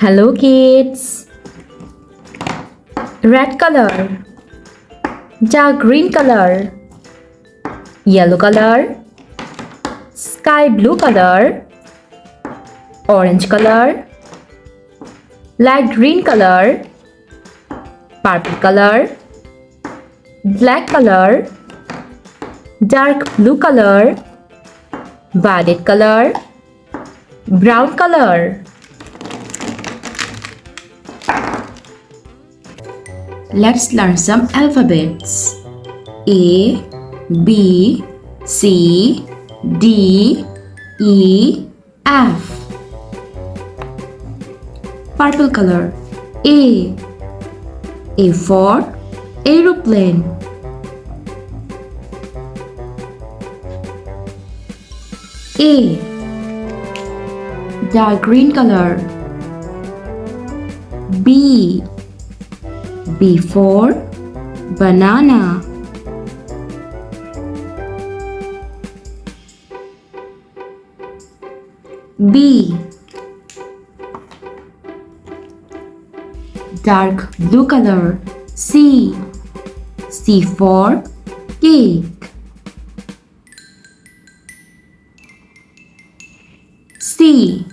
Hello kids! Red color, dark green color, yellow color, sky blue color, orange color, light green color, purple color, black color, dark blue color, violet color, brown color. Let's learn some alphabets. A, B, C, D, E, F. Purple color. A for aeroplane. A. Dark green color. B for banana. B. Dark blue color. C for cake. C.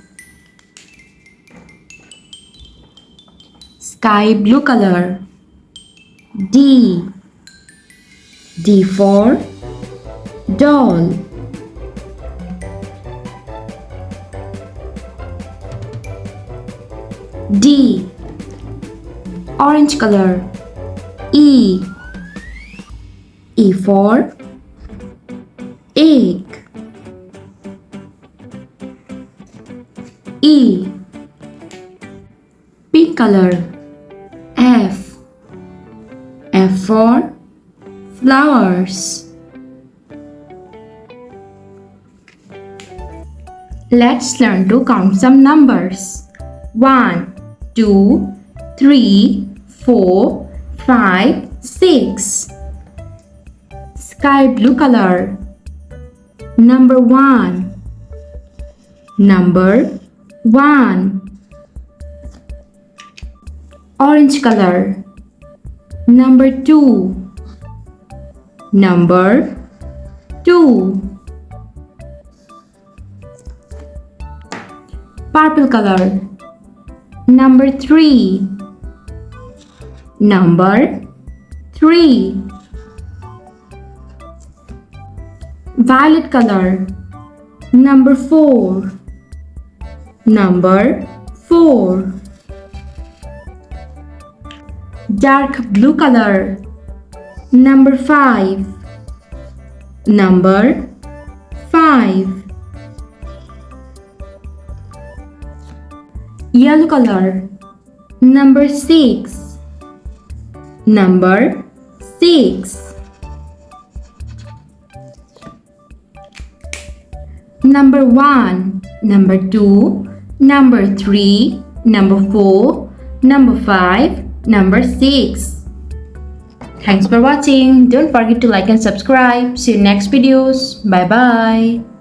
Sky blue color. D for doll. D. Orange color. E for egg. E. Pink color. F for flowers. Let's learn to count some numbers. 1, 2, 3, 4, 5, 6. Sky blue color. Number 1. Number 1. Orange color. Number 2. Number 2. Purple color. Number 3. Number 3. Violet color. Number 4. Number 4. Dark blue color. Number 5. Number 5. Yellow color. Number 6. Number 6. Number 1. Number 2. Number 3. Number 4. Number 5. Number 6. Thanks for watching. Don't forget to like and subscribe. See you next videos. Bye bye.